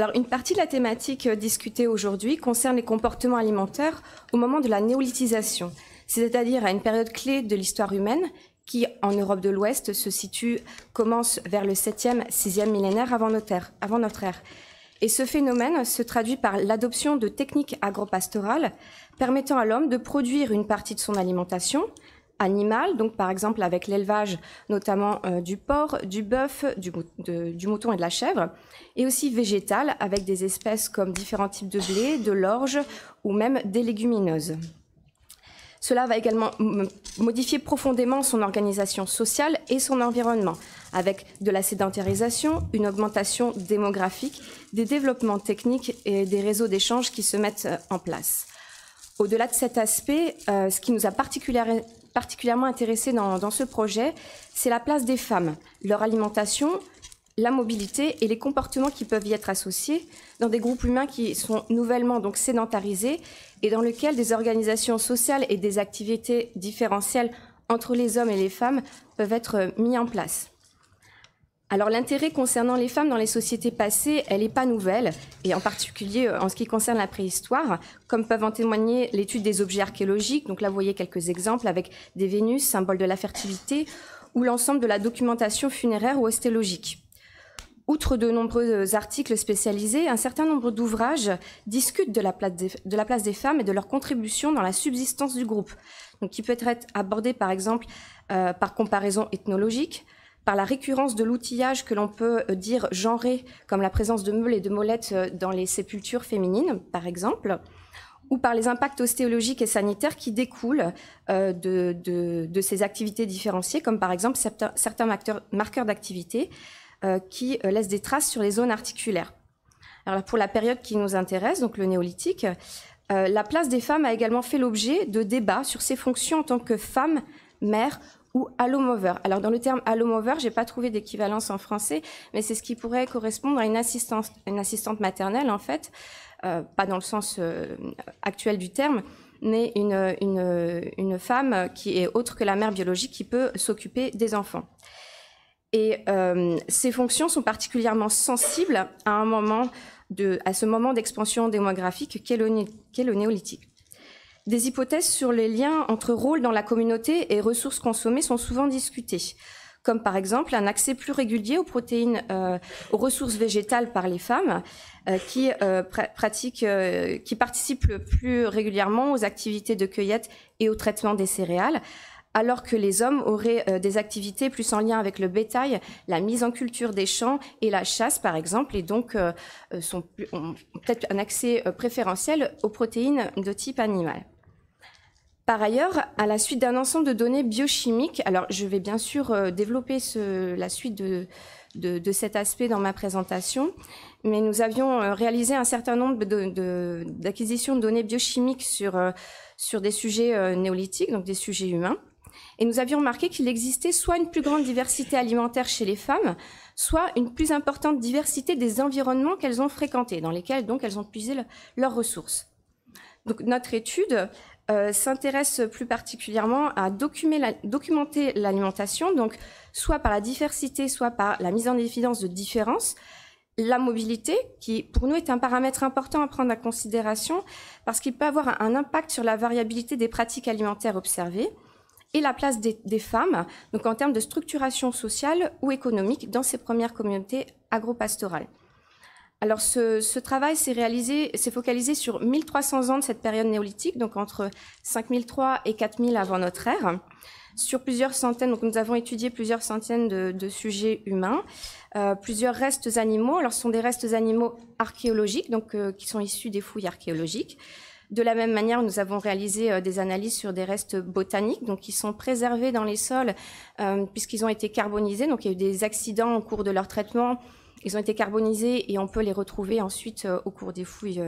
Alors, une partie de la thématique discutée aujourd'hui concerne les comportements alimentaires au moment de la néolithisation, c'est-à-dire à une période clé de l'histoire humaine qui, en Europe de l'Ouest, commence vers le 7e, 6e millénaire avant notre ère. Et ce phénomène se traduit par l'adoption de techniques agropastorales permettant à l'homme de produire une partie de son alimentation animale, donc par exemple avec l'élevage notamment du porc, du bœuf, du mouton et de la chèvre, et aussi végétale avec des espèces comme différents types de blé, de l'orge ou même des légumineuses. Cela va également modifier profondément son organisation sociale et son environnement, avec de la sédentarisation, une augmentation démographique, des développements techniques et des réseaux d'échanges qui se mettent en place. Au-delà de cet aspect, ce qui nous a particulièrement intéressés dans ce projet, c'est la place des femmes, leur alimentation, la mobilité et les comportements qui peuvent y être associés dans des groupes humains qui sont nouvellement donc sédentarisés et dans lesquels des organisations sociales et des activités différentielles entre les hommes et les femmes peuvent être mis en place. Alors l'intérêt concernant les femmes dans les sociétés passées, elle n'est pas nouvelle, et en particulier en ce qui concerne la préhistoire, comme peuvent en témoigner l'étude des objets archéologiques. Donc là, vous voyez quelques exemples avec des Vénus, symbole de la fertilité, ou l'ensemble de la documentation funéraire ou ostéologique. Outre de nombreux articles spécialisés, un certain nombre d'ouvrages discutent de la place des femmes et de leur contribution dans la subsistance du groupe, donc qui peut être abordé par exemple par comparaison ethnologique, par la récurrence de l'outillage que l'on peut dire genré, comme la présence de meules et de molettes dans les sépultures féminines, par exemple, ou par les impacts ostéologiques et sanitaires qui découlent de ces activités différenciées, comme par exemple certains marqueurs d'activité qui laissent des traces sur les zones articulaires. Alors pour la période qui nous intéresse, donc le néolithique, la place des femmes a également fait l'objet de débats sur ses fonctions en tant que femme, mère ou allomover. Alors dans le terme allomover, j'ai pas trouvé d'équivalence en français, mais c'est ce qui pourrait correspondre à une assistante maternelle en fait, pas dans le sens actuel du terme, mais une femme qui est autre que la mère biologique qui peut s'occuper des enfants. Et ces fonctions sont particulièrement sensibles à ce moment d'expansion démographique qu'est le néolithique. Des hypothèses sur les liens entre rôle dans la communauté et ressources consommées sont souvent discutées, comme par exemple un accès plus régulier aux protéines, aux ressources végétales par les femmes qui participent plus régulièrement aux activités de cueillette et au traitement des céréales, alors que les hommes auraient des activités plus en lien avec le bétail, la mise en culture des champs et la chasse, par exemple, et donc ont peut-être un accès préférentiel aux protéines de type animal. Par ailleurs, à la suite d'un ensemble de données biochimiques, alors je vais bien sûr développer la suite de cet aspect dans ma présentation, mais nous avions réalisé un certain nombre d'acquisitions de données biochimiques sur des sujets néolithiques, donc des sujets humains. Et nous avions remarqué qu'il existait soit une plus grande diversité alimentaire chez les femmes, soit une plus importante diversité des environnements qu'elles ont fréquentés, dans lesquels donc elles ont puisé leurs ressources. Donc notre étude s'intéresse plus particulièrement à documenter l'alimentation, donc soit par la diversité, soit par la mise en évidence de différences, la mobilité, qui pour nous est un paramètre important à prendre en considération parce qu'il peut avoir un impact sur la variabilité des pratiques alimentaires observées, et la place des femmes, donc en termes de structuration sociale ou économique dans ces premières communautés agropastorales. Alors ce travail s'est focalisé sur 1300 ans de cette période néolithique, donc entre 5003 et 4000 avant notre ère, sur plusieurs centaines, donc nous avons étudié plusieurs centaines de sujets humains, plusieurs restes animaux. Alors ce sont des restes animaux archéologiques, donc qui sont issus des fouilles archéologiques. De la même manière, nous avons réalisé des analyses sur des restes botaniques, donc qui sont préservés dans les sols puisqu'ils ont été carbonisés. Donc il y a eu des accidents au cours de leur traitement, ils ont été carbonisés et on peut les retrouver ensuite au cours des fouilles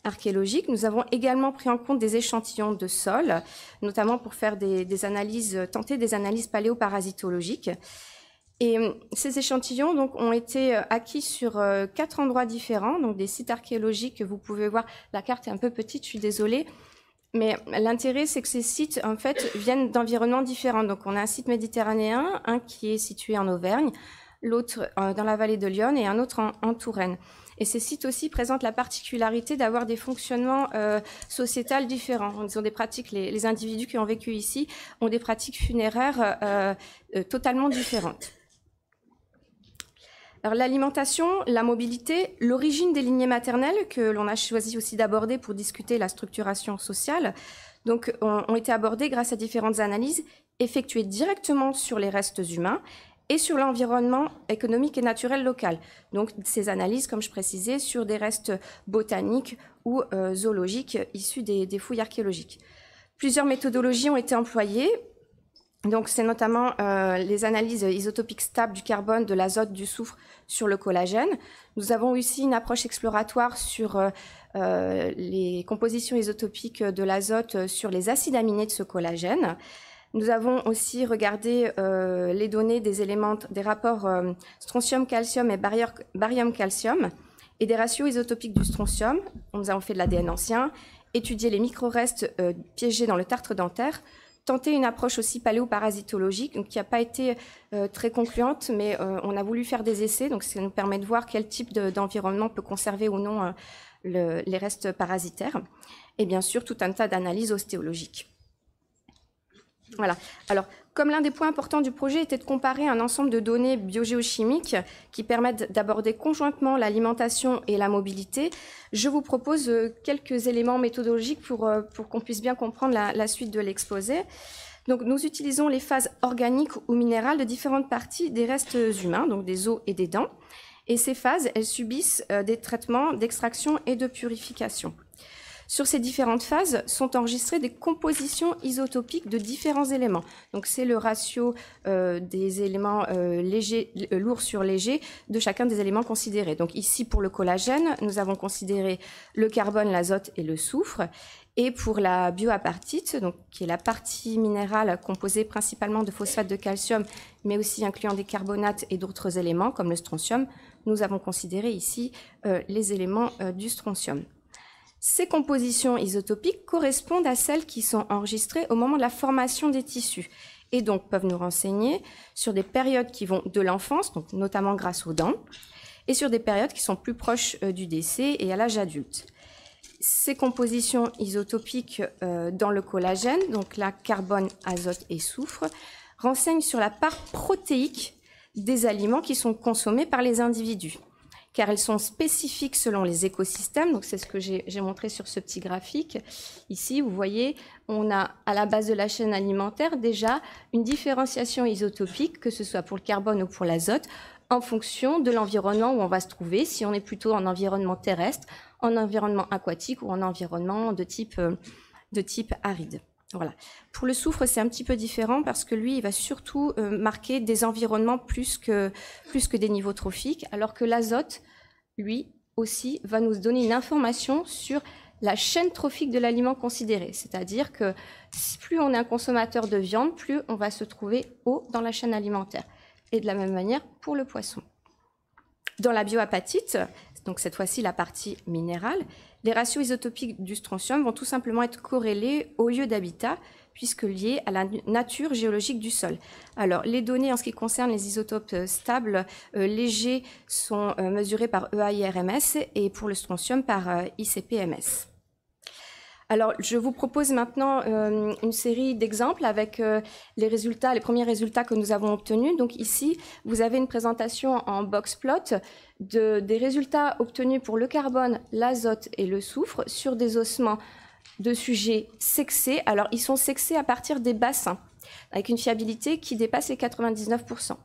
archéologiques. Nous avons également pris en compte des échantillons de sol, notamment pour faire tenter des analyses paléoparasitologiques. Et ces échantillons donc, ont été acquis sur 4 endroits différents, donc des sites archéologiques que vous pouvez voir. La carte est un peu petite, je suis désolée, mais l'intérêt, c'est que ces sites, en fait, viennent d'environnements différents. Donc, on a un site méditerranéen, un qui est situé en Auvergne, l'autre dans la vallée de l'Yonne et un autre en Touraine. Et ces sites aussi présentent la particularité d'avoir des fonctionnements sociétals différents. Ils ont des pratiques, les individus qui ont vécu ici ont des pratiques funéraires totalement différentes. Alors l'alimentation, la mobilité, l'origine des lignées maternelles que l'on a choisi aussi d'aborder pour discuter la structuration sociale, donc ont été abordées grâce à différentes analyses effectuées directement sur les restes humains et sur l'environnement économique et naturel local. Donc ces analyses, comme je précisais, sur des restes botaniques ou zoologiques issus des fouilles archéologiques. Plusieurs méthodologies ont été employées. Donc c'est notamment les analyses isotopiques stables du carbone, de l'azote, du soufre sur le collagène. Nous avons aussi une approche exploratoire sur les compositions isotopiques de l'azote sur les acides aminés de ce collagène. Nous avons aussi regardé les données des éléments, des rapports strontium-calcium et barium-calcium et des ratios isotopiques du strontium. Nous avons fait de l'ADN ancien, étudié les micro-restes piégés dans le tartre dentaire, tenté une approche aussi paléoparasitologique, donc qui n'a pas été très concluante, mais on a voulu faire des essais, donc ça nous permet de voir quel type d'environnement peut conserver ou non les restes parasitaires, et bien sûr tout un tas d'analyses ostéologiques. Voilà. Alors, comme l'un des points importants du projet était de comparer un ensemble de données biogéochimiques qui permettent d'aborder conjointement l'alimentation et la mobilité, je vous propose quelques éléments méthodologiques pour qu'on puisse bien comprendre la suite de l'exposé. Donc, nous utilisons les phases organiques ou minérales de différentes parties des restes humains, donc des os et des dents. Et ces phases, elles subissent des traitements d'extraction et de purification. Sur ces différentes phases sont enregistrées des compositions isotopiques de différents éléments. Donc c'est le ratio des éléments lourds sur légers de chacun des éléments considérés. Donc ici pour le collagène, nous avons considéré le carbone, l'azote et le soufre. Et pour la bioapartite, donc qui est la partie minérale composée principalement de phosphate de calcium, mais aussi incluant des carbonates et d'autres éléments comme le strontium, nous avons considéré ici les éléments du strontium. Ces compositions isotopiques correspondent à celles qui sont enregistrées au moment de la formation des tissus et donc peuvent nous renseigner sur des périodes qui vont de l'enfance, donc notamment grâce aux dents, et sur des périodes qui sont plus proches du décès et à l'âge adulte. Ces compositions isotopiques dans le collagène, donc là carbone, azote et soufre, renseignent sur la part protéique des aliments qui sont consommés par les individus, car elles sont spécifiques selon les écosystèmes. Donc c'est ce que j'ai montré sur ce petit graphique. Ici, vous voyez, on a à la base de la chaîne alimentaire déjà une différenciation isotopique, que ce soit pour le carbone ou pour l'azote, en fonction de l'environnement où on va se trouver, si on est plutôt en environnement terrestre, en environnement aquatique ou en environnement de type aride. Voilà. Pour le soufre, c'est un petit peu différent parce que lui, il va surtout marquer des environnements plus que des niveaux trophiques, alors que l'azote, lui aussi, va nous donner une information sur la chaîne trophique de l'aliment considéré. C'est-à-dire que plus on est un consommateur de viande, plus on va se trouver haut dans la chaîne alimentaire. Et de la même manière pour le poisson. Dans la bioapatite, donc cette fois-ci la partie minérale, les ratios isotopiques du strontium vont tout simplement être corrélés au lieu d'habitat, puisque liés à la nature géologique du sol. Alors, les données en ce qui concerne les isotopes stables légers sont mesurées par EAIRMS et pour le strontium par ICP-MS. Alors, je vous propose maintenant une série d'exemples avec les premiers résultats que nous avons obtenus. Donc ici, vous avez une présentation en box plot des résultats obtenus pour le carbone, l'azote et le soufre sur des ossements de sujets sexés. Alors, ils sont sexés à partir des bassins, avec une fiabilité qui dépasse les 99%.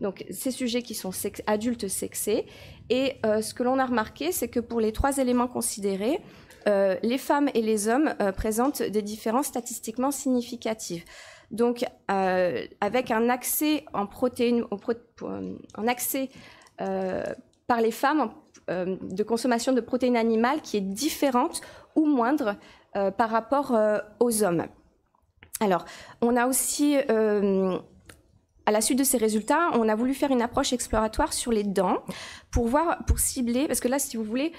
Donc, ces sujets qui sont adultes sexés. Et ce que l'on a remarqué, c'est que pour les 3 éléments considérés, les femmes et les hommes présentent des différences statistiquement significatives. Donc, avec un accès en protéines, par les femmes de consommation de protéines animales qui est différente ou moindre par rapport aux hommes. Alors, on a aussi, à la suite de ces résultats, on a voulu faire une approche exploratoire sur les dents pour cibler, parce que là, si vous voulez,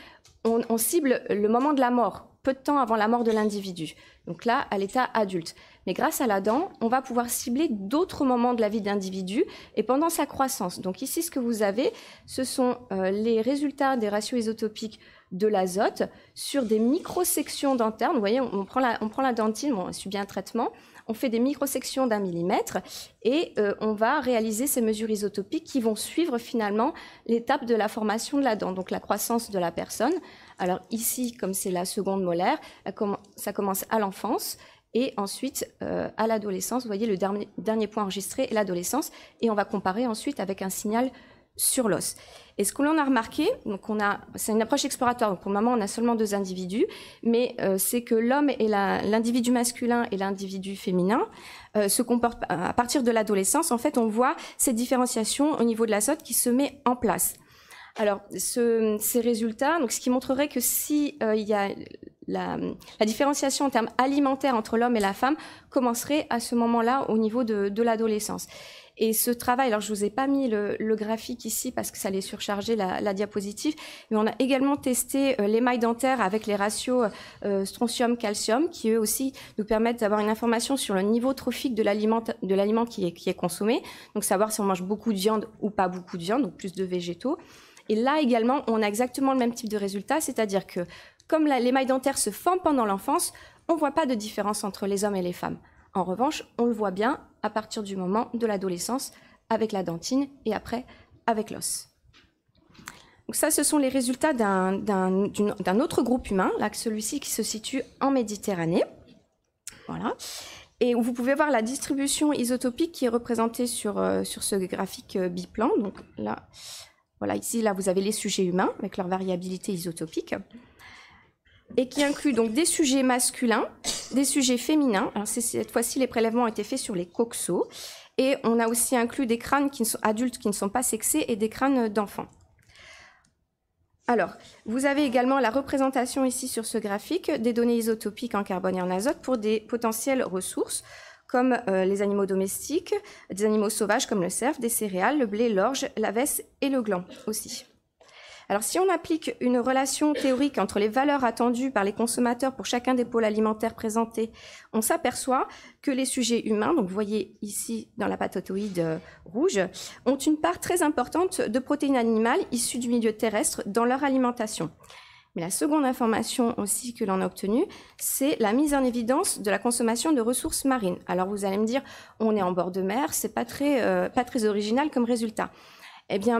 on cible le moment de la mort peu de temps avant la mort de l'individu. Donc là, à l'état adulte. Mais grâce à la dent, on va pouvoir cibler d'autres moments de la vie de l'individu et pendant sa croissance. Donc ici, ce que vous avez, ce sont les résultats des ratios isotopiques de l'azote sur des microsections dentaires. Vous voyez, on prend la dentine, bon, on subit un traitement, on fait des microsections d'1 millimètre et on va réaliser ces mesures isotopiques qui vont suivre finalement l'étape de la formation de la dent, donc la croissance de la personne. Alors ici, comme c'est la seconde molaire, ça commence à l'enfance et ensuite à l'adolescence. Vous voyez, le dernier point enregistré est l'adolescence et on va comparer ensuite avec un signal sur l'os. Et ce que l'on a remarqué, c'est une approche exploratoire, donc pour le moment on a seulement 2 individus, mais c'est que l'homme et l'individu masculin et l'individu féminin se comportent à partir de l'adolescence. En fait, on voit cette différenciation au niveau de l'azote qui se met en place. Alors, ces résultats, donc ce qui montrerait que si il y a la différenciation en termes alimentaires entre l'homme et la femme commencerait à ce moment-là au niveau de l'adolescence. Et ce travail, alors je vous ai pas mis le graphique ici parce que ça allait surcharger la diapositive, mais on a également testé l'émail dentaire avec les ratios strontium-calcium qui eux aussi nous permettent d'avoir une information sur le niveau trophique de l'aliment qui est consommé, donc savoir si on mange beaucoup de viande ou pas beaucoup de viande, donc plus de végétaux. Et là également, on a exactement le même type de résultat, c'est-à-dire que comme l'émail dentaire se forme pendant l'enfance, on ne voit pas de différence entre les hommes et les femmes. En revanche, on le voit bien à partir du moment de l'adolescence avec la dentine et après avec l'os. Donc ça, ce sont les résultats d'un autre groupe humain, là, celui-ci qui se situe en Méditerranée. Voilà. Et vous pouvez voir la distribution isotopique qui est représentée sur ce graphique biplan. Donc là, voilà, ici, là, vous avez les sujets humains avec leur variabilité isotopique. Et qui inclut donc des sujets masculins, des sujets féminins. Alors cette fois-ci, les prélèvements ont été faits sur les coxos. Et on a aussi inclus des crânes adultes qui ne sont pas sexés et des crânes d'enfants. Alors, vous avez également la représentation ici sur ce graphique des données isotopiques en carbone et en azote pour des potentielles ressources, comme les animaux domestiques, des animaux sauvages comme le cerf, des céréales, le blé, l'orge, la vesse et le gland aussi. Alors, si on applique une relation théorique entre les valeurs attendues par les consommateurs pour chacun des pôles alimentaires présentés, on s'aperçoit que les sujets humains, donc vous voyez ici dans la patatoïde rouge, ont une part très importante de protéines animales issues du milieu terrestre dans leur alimentation. Mais la seconde information aussi que l'on a obtenue, c'est la mise en évidence de la consommation de ressources marines. Alors vous allez me dire, on est en bord de mer, c'est pas très original comme résultat. Eh bien,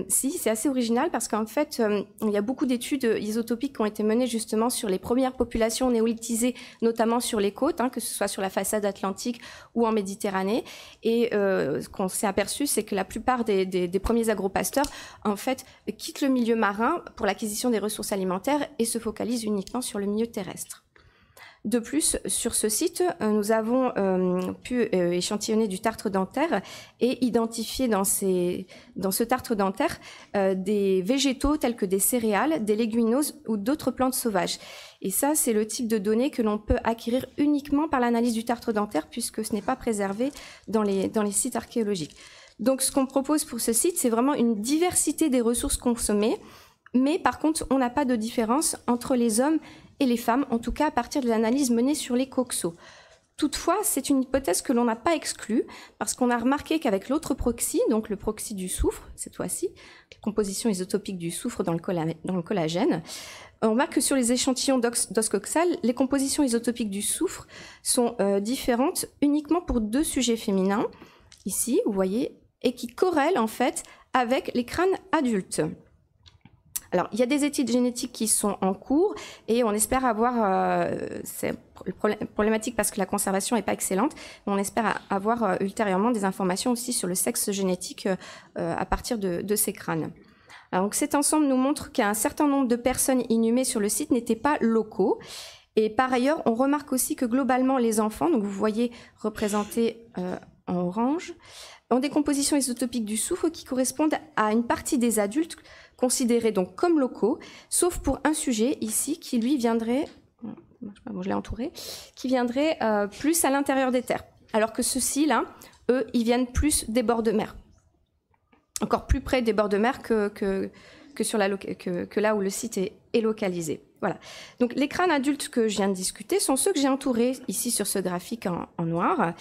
si, c'est assez original parce qu'en fait, il y a beaucoup d'études isotopiques qui ont été menées justement sur les premières populations néolithisées, notamment sur les côtes, que ce soit sur la façade atlantique ou en Méditerranée. Et ce qu'on s'est aperçu, c'est que la plupart des premiers agropasteurs, en fait, quittent le milieu marin pour l'acquisition des ressources alimentaires et se focalisent uniquement sur le milieu terrestre. De plus, sur ce site, nous avons pu échantillonner du tartre dentaire et identifier dans ce tartre dentaire des végétaux tels que des céréales, des légumineuses ou d'autres plantes sauvages. Et ça, c'est le type de données que l'on peut acquérir uniquement par l'analyse du tartre dentaire puisque ce n'est pas préservé dans les sites archéologiques. Donc, ce qu'on propose pour ce site, c'est vraiment une diversité des ressources consommées, mais par contre, on n'a pas de différence entre les hommes et les femmes, en tout cas à partir de l'analyse menée sur les coxos. Toutefois, c'est une hypothèse que l'on n'a pas exclue, parce qu'on a remarqué qu'avec l'autre proxy, donc le proxy du soufre, cette fois-ci, la composition isotopique du soufre dans le collagène, on remarque que sur les échantillons d'os coxal, les compositions isotopiques du soufre sont différentes uniquement pour 2 sujets féminins, ici, vous voyez, et qui corrèlent en fait avec les crânes adultes. Alors, il y a des études génétiques qui sont en cours et on espère avoir, c'est problématique parce que la conservation n'est pas excellente, mais on espère avoir ultérieurement des informations aussi sur le sexe génétique à partir de ces crânes. Alors, donc, cet ensemble nous montre qu'un certain nombre de personnes inhumées sur le site n'étaient pas locaux. Et par ailleurs, on remarque aussi que globalement, les enfants, donc vous voyez représentés en orange, ont des compositions isotopiques du soufre qui correspondent à une partie des adultes considérés donc comme locaux, sauf pour un sujet ici qui lui viendrait, je l'ai entouré, qui viendrait plus à l'intérieur des terres, alors que ceux-ci là, eux, ils viennent plus des bords de mer, encore plus près des bords de mer que que là où le site est localisé. Voilà. Donc les crânes adultes que je viens de discuter sont ceux que j'ai entourés ici sur ce graphique en noir.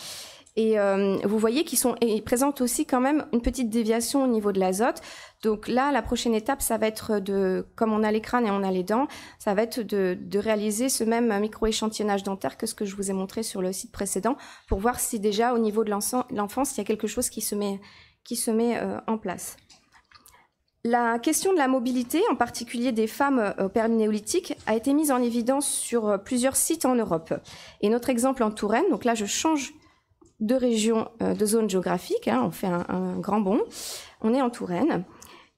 Et vous voyez qu'ils présentent aussi quand même une petite déviation au niveau de l'azote. Donc là, la prochaine étape, ça va être comme on a les crânes et on a les dents, ça va être de réaliser ce même micro-échantillonnage dentaire que ce que je vous ai montré sur le site précédent, pour voir si déjà au niveau de l'enfance, il y a quelque chose qui se met en place. La question de la mobilité, en particulier des femmes au période néolithique, a été mise en évidence sur plusieurs sites en Europe. Et notre exemple en Touraine, donc là je change de région, de zone géographique, on fait un grand bond, on est en Touraine.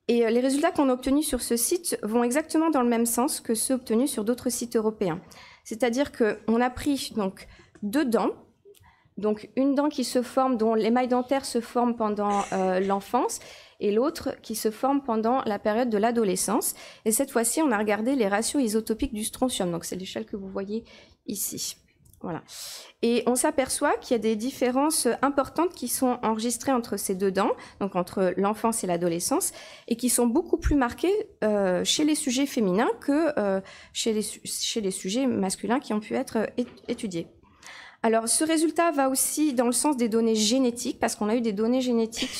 Et les résultats qu'on a obtenus sur ce site vont exactement dans le même sens que ceux obtenus sur d'autres sites européens. C'est-à-dire qu'on a pris donc 2 dents, donc une dent qui se forme, dont l'émail dentaire se forme pendant l'enfance, et l'autre qui se forme pendant la période de l'adolescence. Et cette fois-ci, on a regardé les ratios isotopiques du strontium, donc c'est l'échelle que vous voyez ici. Voilà. Et on s'aperçoit qu'il y a des différences importantes qui sont enregistrées entre ces 2 dents, donc entre l'enfance et l'adolescence, et qui sont beaucoup plus marquées chez les sujets féminins que chez les sujets masculins qui ont pu être étudiés. Alors, ce résultat va aussi dans le sens des données génétiques, parce qu'on a eu des données génétiques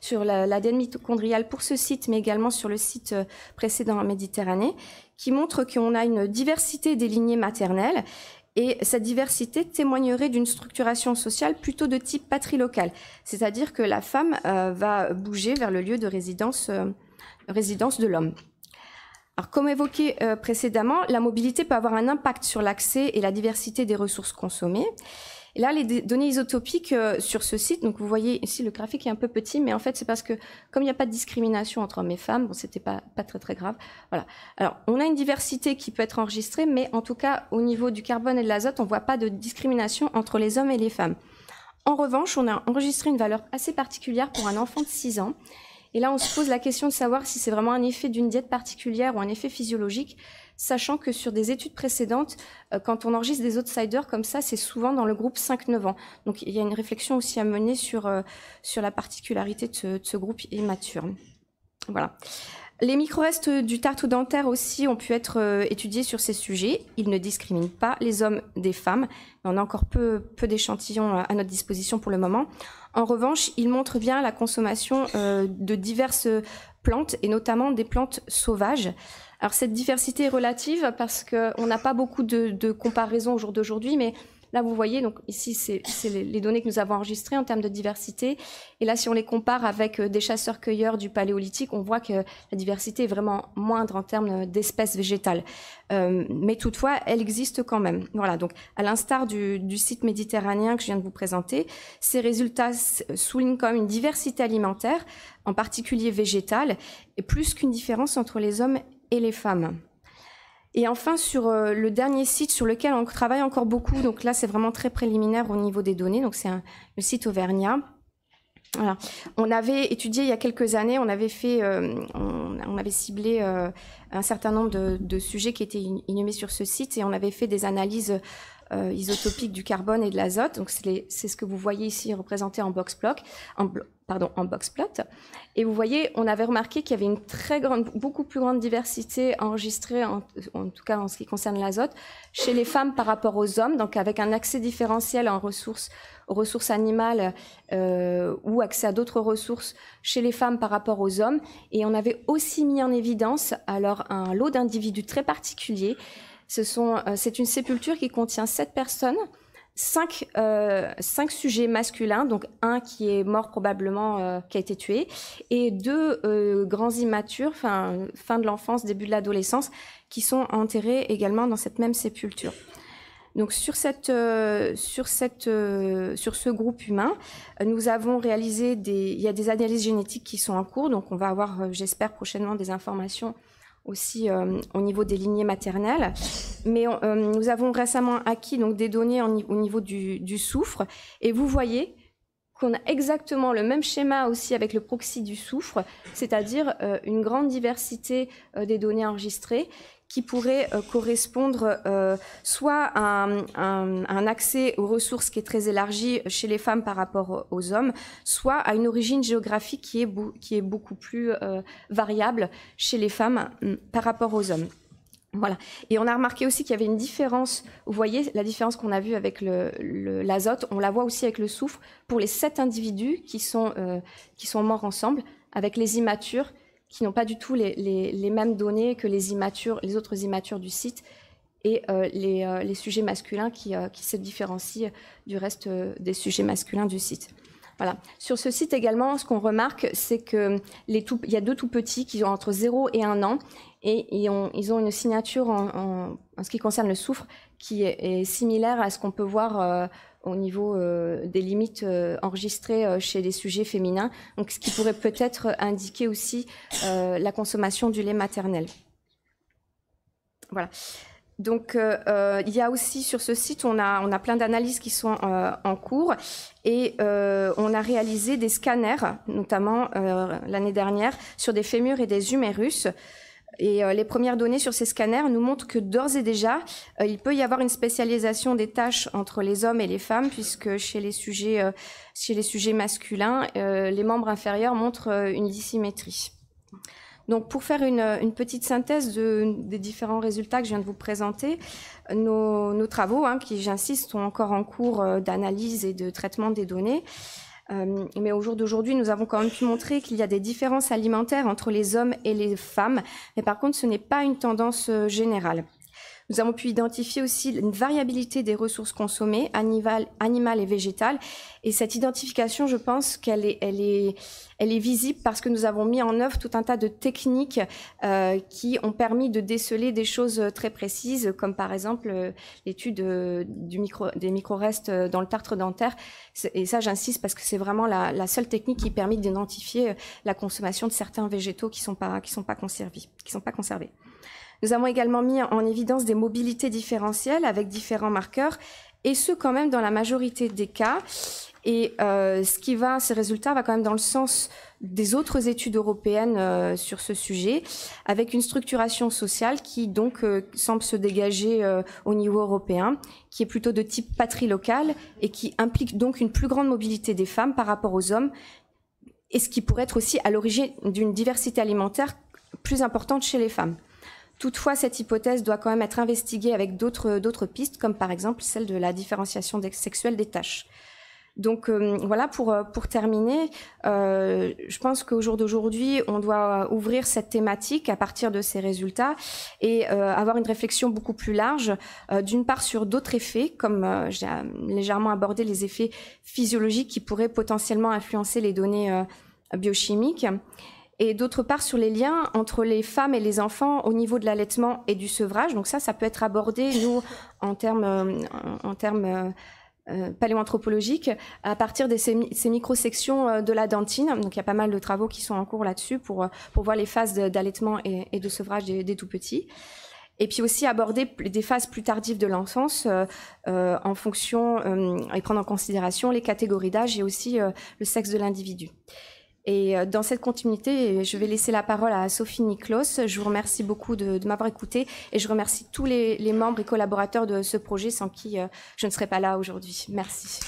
sur l'ADN mitochondrial pour ce site, mais également sur le site précédent en Méditerranée, qui montrent qu'on a une diversité des lignées maternelles. Et cette diversité témoignerait d'une structuration sociale plutôt de type patrilocal, c'est-à-dire que la femme va bouger vers le lieu de résidence de l'homme. Alors, comme évoqué précédemment, la mobilité peut avoir un impact sur l'accès et la diversité des ressources consommées. Et là, les données isotopiques sur ce site, donc vous voyez ici le graphique est un peu petit, mais en fait c'est parce que comme il n'y a pas de discrimination entre hommes et femmes, bon, c'était pas très grave. Voilà. Alors on a une diversité qui peut être enregistrée, mais en tout cas au niveau du carbone et de l'azote, on voit pas de discrimination entre les hommes et les femmes. En revanche, on a enregistré une valeur assez particulière pour un enfant de 6 ans. Et là, on se pose la question de savoir si c'est vraiment un effet d'une diète particulière ou un effet physiologique, sachant que sur des études précédentes, quand on enregistre des outsiders comme ça, c'est souvent dans le groupe 5-9 ans. Donc, il y a une réflexion aussi à mener sur la particularité de ce groupe immature. Voilà. Les micro-restes du tartre dentaire aussi ont pu être étudiés sur ces sujets. Ils ne discriminent pas les hommes des femmes. On a encore peu d'échantillons à notre disposition pour le moment. En revanche, ils montrent bien la consommation de diverses plantes, et notamment des plantes sauvages. Alors cette diversité est relative parce qu'on n'a pas beaucoup de comparaisons au jour d'aujourd'hui, mais là vous voyez, donc ici c'est les données que nous avons enregistrées en termes de diversité, et là si on les compare avec des chasseurs-cueilleurs du paléolithique, on voit que la diversité est vraiment moindre en termes d'espèces végétales, mais toutefois elle existe quand même. Voilà, donc à l'instar du site méditerranéen que je viens de vous présenter, ces résultats soulignent quand même une diversité alimentaire, en particulier végétale, et plus qu'une différence entre les hommes et les femmes. Et enfin, sur le dernier site sur lequel on travaille encore beaucoup, donc là c'est vraiment très préliminaire au niveau des données, donc c'est le site Auvergnat. Voilà. On avait étudié il y a quelques années, on avait ciblé un certain nombre de sujets qui étaient inhumés sur ce site, et on avait fait des analyses isotopiques du carbone et de l'azote. Donc c'est ce que vous voyez ici représenté en box plot. Et vous voyez, on avait remarqué qu'il y avait une beaucoup plus grande diversité enregistrée, en tout cas en ce qui concerne l'azote, chez les femmes par rapport aux hommes, donc avec un accès différentiel aux ressources animales ou accès à d'autres ressources chez les femmes par rapport aux hommes. Et on avait aussi mis en évidence alors un lot d'individus très particuliers. C'est une sépulture qui contient 7 personnes, 5 sujets masculins, donc un qui est mort probablement, qui a été tué, et 2 grands immatures, fin de l'enfance, début de l'adolescence, qui sont enterrés également dans cette même sépulture. Donc sur ce groupe humain, nous avons réalisé il y a des analyses génétiques qui sont en cours, donc on va avoir, j'espère, prochainement des informations aussi au niveau des lignées maternelles, mais nous avons récemment acquis donc des données au niveau du soufre, et vous voyez qu'on a exactement le même schéma aussi avec le proxy du soufre, c'est-à-dire une grande diversité des données enregistrées qui pourrait correspondre soit à un accès aux ressources qui est très élargi chez les femmes par rapport aux hommes, soit à une origine géographique qui est beaucoup plus variable chez les femmes par rapport aux hommes. Voilà. Et on a remarqué aussi qu'il y avait une différence. Vous voyez la différence qu'on a vue avec l'azote, on la voit aussi avec le soufre pour les 7 individus qui sont morts ensemble, avec les immatures qui n'ont pas du tout les mêmes données que les autres immatures du site, et les sujets masculins qui se différencient du reste des sujets masculins du site. Voilà. Sur ce site également, ce qu'on remarque, c'est qu'il y a 2 tout petits qui ont entre 0 et 1 an, et ils ont une signature en ce qui concerne le soufre qui est similaire à ce qu'on peut voir au niveau des limites enregistrées chez les sujets féminins, donc ce qui pourrait peut-être indiquer aussi la consommation du lait maternel. Voilà. Donc, il y a aussi sur ce site, on a plein d'analyses qui sont en cours, et on a réalisé des scanners, notamment l'année dernière, sur des fémurs et des humérus. Et les premières données sur ces scanners nous montrent que d'ores et déjà, il peut y avoir une spécialisation des tâches entre les hommes et les femmes, puisque chez les sujets masculins, les membres inférieurs montrent une dissymétrie. Donc, pour faire une petite synthèse des différents résultats que je viens de vous présenter, nos travaux, qui, j'insiste, sont encore en cours d'analyse et de traitement des données. Mais au jour d'aujourd'hui, nous avons quand même pu montrer qu'il y a des différences alimentaires entre les hommes et les femmes, mais par contre, ce n'est pas une tendance générale. Nous avons pu identifier aussi une variabilité des ressources consommées, animales et végétales. Et cette identification, je pense qu'elle est visible parce que nous avons mis en œuvre tout un tas de techniques qui ont permis de déceler des choses très précises, comme par exemple l'étude des micro-restes dans le tartre dentaire. Et ça, j'insiste parce que c'est vraiment la seule technique qui permet d'identifier la consommation de certains végétaux qui sont pas conservés. Nous avons également mis en évidence des mobilités différentielles avec différents marqueurs, et ce quand même dans la majorité des cas. Et ces résultats vont quand même dans le sens des autres études européennes sur ce sujet, avec une structuration sociale qui donc semble se dégager au niveau européen, qui est plutôt de type patrie-locale et qui implique donc une plus grande mobilité des femmes par rapport aux hommes, et ce qui pourrait être aussi à l'origine d'une diversité alimentaire plus importante chez les femmes. Toutefois, cette hypothèse doit quand même être investiguée avec d'autres pistes, comme par exemple celle de la différenciation sexuelle des tâches. Donc voilà, pour terminer, je pense qu'au jour d'aujourd'hui, on doit ouvrir cette thématique à partir de ces résultats et avoir une réflexion beaucoup plus large, d'une part sur d'autres effets, comme j'ai légèrement abordé les effets physiologiques qui pourraient potentiellement influencer les données biochimiques, et d'autre part sur les liens entre les femmes et les enfants au niveau de l'allaitement et du sevrage. Donc ça peut être abordé, nous, en termes paléoanthropologiques, à partir de ces microsections de la dentine. Donc il y a pas mal de travaux qui sont en cours là-dessus pour voir les phases d'allaitement et de sevrage des tout-petits. Et puis aussi aborder des phases plus tardives de l'enfance en fonction et prendre en considération les catégories d'âge et aussi le sexe de l'individu. Et dans cette continuité, je vais laisser la parole à Sophie Niklos. Je vous remercie beaucoup de m'avoir écouté, et je remercie tous les membres et collaborateurs de ce projet sans qui je ne serais pas là aujourd'hui. Merci.